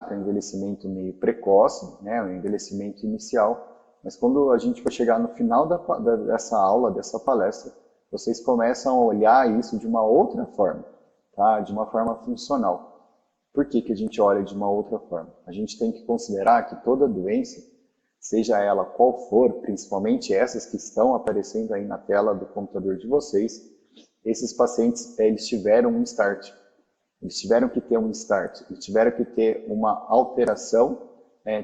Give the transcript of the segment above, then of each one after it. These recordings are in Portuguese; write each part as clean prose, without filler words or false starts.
para envelhecimento meio precoce, né, o envelhecimento inicial, mas quando a gente for chegar no final dessa aula, dessa palestra, vocês começam a olhar isso de uma outra forma, tá? De uma forma funcional. Por que que a gente olha de uma outra forma? A gente tem que considerar que toda doença, seja ela qual for, principalmente essas que estão aparecendo aí na tela do computador de vocês, esses pacientes, eles tiveram um start. Eles tiveram que ter um start, eles tiveram que ter uma alteração,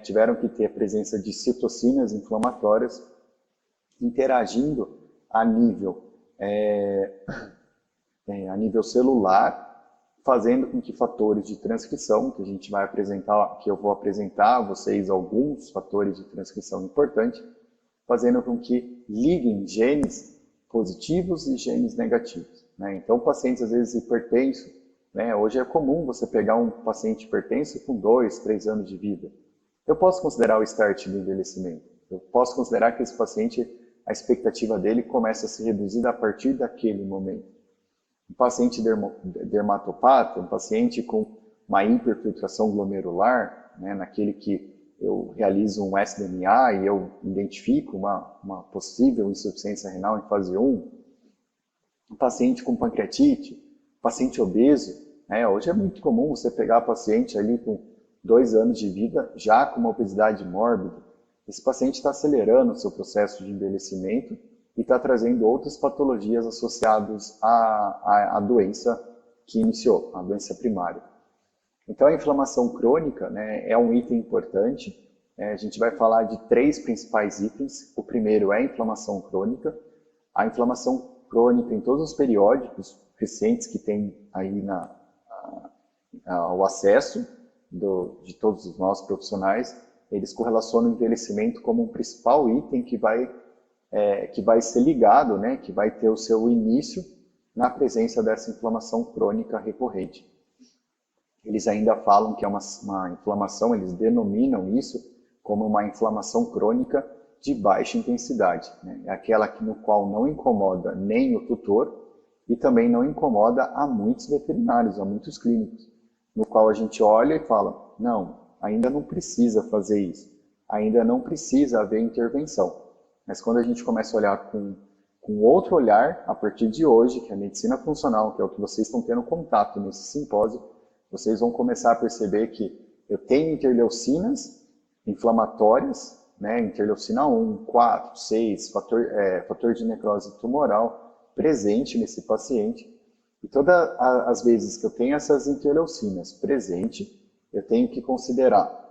tiveram que ter a presença de citocinas inflamatórias interagindo a nível celular, fazendo com que fatores de transcrição, que a gente vai apresentar, que eu vou apresentar a vocês alguns fatores de transcrição importantes, fazendo com que liguem genes positivos e genes negativos, né? Então, pacientes às vezes hipertensos, né? Hoje é comum você pegar um paciente hipertenso com 2, 3 anos de vida. Eu posso considerar o start do envelhecimento. Eu posso considerar que esse paciente, a expectativa dele começa a se reduzir a partir daquele momento. Um paciente dermatopata, um paciente com uma hiperfiltração glomerular, né, naquele que eu realizo um SDMA e eu identifico uma possível insuficiência renal em fase 1, um paciente com pancreatite, paciente obeso, né, hoje é muito comum você pegar paciente ali com 2 anos de vida já com uma obesidade mórbida. Esse paciente está acelerando o seu processo de envelhecimento e está trazendo outras patologias associadas à doença que iniciou, a doença primária. Então, a inflamação crônica, né, é um item importante. A gente vai falar de 3 principais itens. O primeiro é a inflamação crônica. A inflamação crônica em todos os periódicos recentes que tem aí o acesso de todos os nossos profissionais, eles correlacionam o envelhecimento como um principal item que vai ser ligado, né, que vai ter o seu início na presença dessa inflamação crônica recorrente. Eles ainda falam que é uma inflamação, eles denominam isso como uma inflamação crônica de baixa intensidade, né? É aquela no qual não incomoda nem o tutor e também não incomoda a muitos veterinários, a muitos clínicos, no qual a gente olha e fala, não, ainda não precisa fazer isso, ainda não precisa haver intervenção. Mas quando a gente começa a olhar com outro olhar, a partir de hoje, que é a medicina funcional, que é o que vocês estão tendo contato nesse simpósio, vocês vão começar a perceber que eu tenho interleucinas inflamatórias, né, interleucina 1, 4, 6, fator de necrose tumoral presente nesse paciente. E todas as vezes que eu tenho essas interleucinas presentes, eu tenho que considerar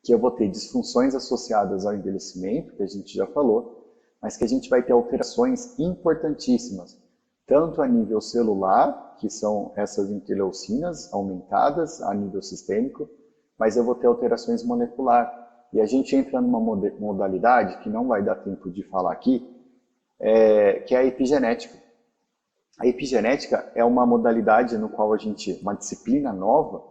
que eu vou ter disfunções associadas ao envelhecimento, que a gente já falou, mas que a gente vai ter alterações importantíssimas, tanto a nível celular, que são essas interleucinas aumentadas a nível sistêmico, mas eu vou ter alterações moleculares. E a gente entra numa modalidade que não vai dar tempo de falar aqui, que é a epigenética. A epigenética é uma modalidade no qual uma disciplina nova,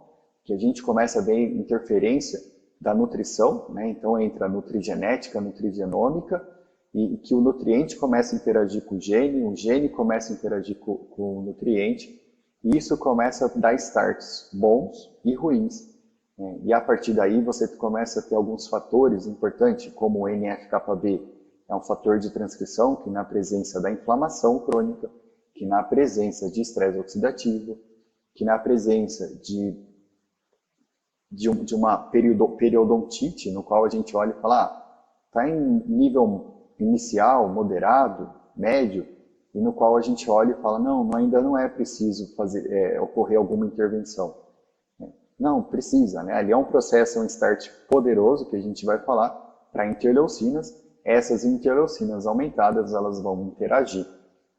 que a gente começa a ver interferência da nutrição, né? Então entra a nutrigenética, a nutrigenômica, e que o nutriente começa a interagir com o gene começa a interagir com o nutriente, e isso começa a dar starts bons e ruins. Né? E a partir daí você começa a ter alguns fatores importantes, como o NF-κB, é um fator de transcrição que na presença da inflamação crônica, que na presença de estresse oxidativo, que na presença de uma periodontite, no qual a gente olha e fala, está em nível inicial, moderado, médio, e no qual a gente olha e fala, não, ainda não é preciso ocorrer alguma intervenção. Não, precisa, né? Ali é um processo, um start poderoso, que a gente vai falar, para interleucinas. Essas interleucinas aumentadas, elas vão interagir.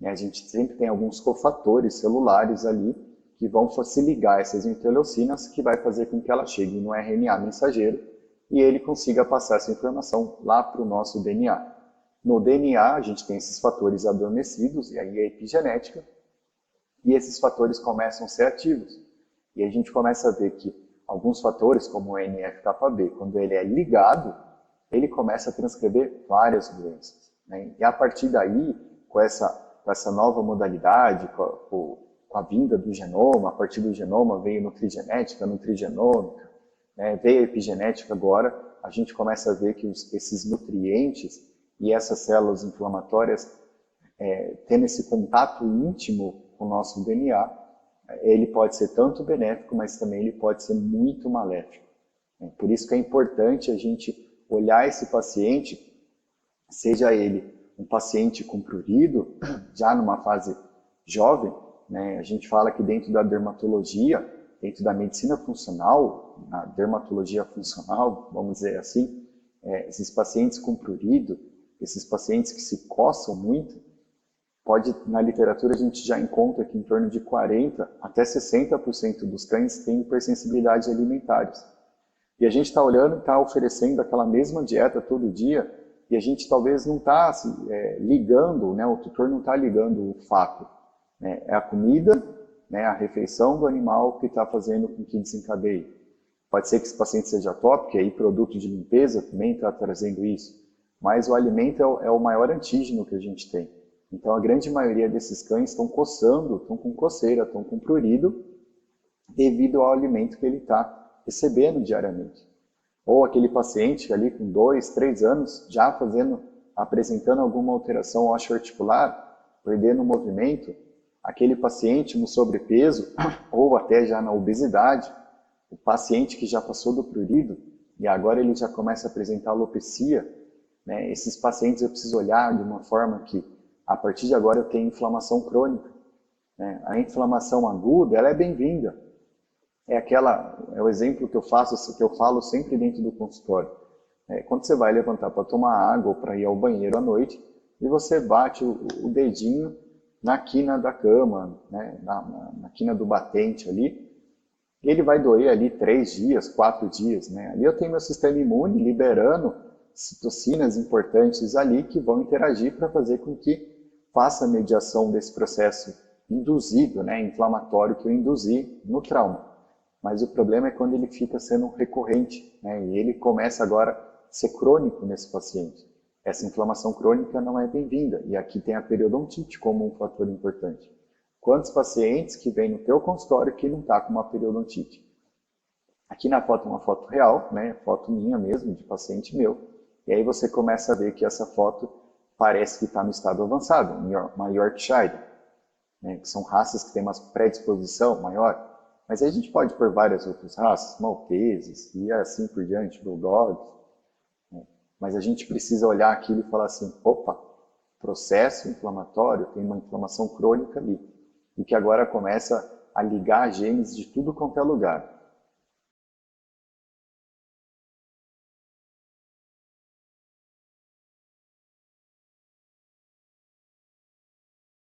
A gente sempre tem alguns cofatores celulares ali, que vão se ligar a essas interleucinas, que vai fazer com que ela chegue no RNA mensageiro e ele consiga passar essa informação lá para o nosso DNA. No DNA, a gente tem esses fatores adormecidos, e aí a epigenética, e esses fatores começam a ser ativos. E a gente começa a ver que alguns fatores, como o NF-κB, quando ele é ligado, ele começa a transcrever várias doenças. Né? E a partir daí, com essa nova modalidade, com a vinda do genoma, a partir do genoma veio nutrigenética, nutrigenômica, veio a epigenética agora, a gente começa a ver que esses nutrientes e essas células inflamatórias, tendo esse contato íntimo com o nosso DNA, ele pode ser tanto benéfico, mas também ele pode ser muito maléfico. Por isso que é importante a gente olhar esse paciente, seja ele um paciente com prurido, já numa fase jovem, né? A gente fala que dentro da dermatologia, dentro da medicina funcional, na dermatologia funcional, vamos dizer assim, esses pacientes com prurido, esses pacientes que se coçam muito, na literatura a gente já encontra que em torno de 40% até 60% dos cães têm hipersensibilidades alimentares. E a gente está olhando e está oferecendo aquela mesma dieta todo dia, e a gente talvez não está ligando, né, o tutor não está ligando o fato. Né, é a comida, né, a refeição do animal que está fazendo com que desencadeie. Pode ser que esse paciente seja tópico, e aí produto de limpeza também está trazendo isso. Mas o alimento é o maior antígeno que a gente tem. Então a grande maioria desses cães estão coçando, estão com coceira, estão com prurido, devido ao alimento que ele está recebendo diariamente. Ou aquele paciente ali com 2, 3 anos, já apresentando alguma alteração osteoarticular, perdendo o movimento, aquele paciente no sobrepeso, ou até já na obesidade, o paciente que já passou do prurido, e agora ele já começa a apresentar alopecia, né? Esses pacientes eu preciso olhar de uma forma que, a partir de agora, eu tenho inflamação crônica. Né? A inflamação aguda, ela é bem-vinda. É o exemplo que eu falo sempre dentro do consultório. Quando você vai levantar para tomar água ou para ir ao banheiro à noite, e você bate o dedinho na quina da cama, né, na quina do batente ali, ele vai doer ali 3 dias, 4 dias. Né? Ali eu tenho meu sistema imune liberando citocinas importantes ali que vão interagir para fazer com que faça a mediação desse processo induzido, né, inflamatório que eu induzi no trauma. Mas o problema é quando ele fica sendo recorrente, né, e ele começa agora a ser crônico nesse paciente. Essa inflamação crônica não é bem-vinda, e aqui tem a periodontite como um fator importante. Quantos pacientes que vêm no teu consultório que não está com uma periodontite? Aqui na foto é uma foto real, né, foto minha mesmo, de paciente meu, e aí você começa a ver que essa foto parece que está no estado avançado, uma Yorkshire, né, que são raças que têm uma predisposição maior. Mas aí a gente pode pôr várias outras raças, malteses e assim por diante, bulldogs. Né? Mas a gente precisa olhar aquilo e falar assim, opa, processo inflamatório, tem uma inflamação crônica ali. E que agora começa a ligar genes de tudo quanto é lugar.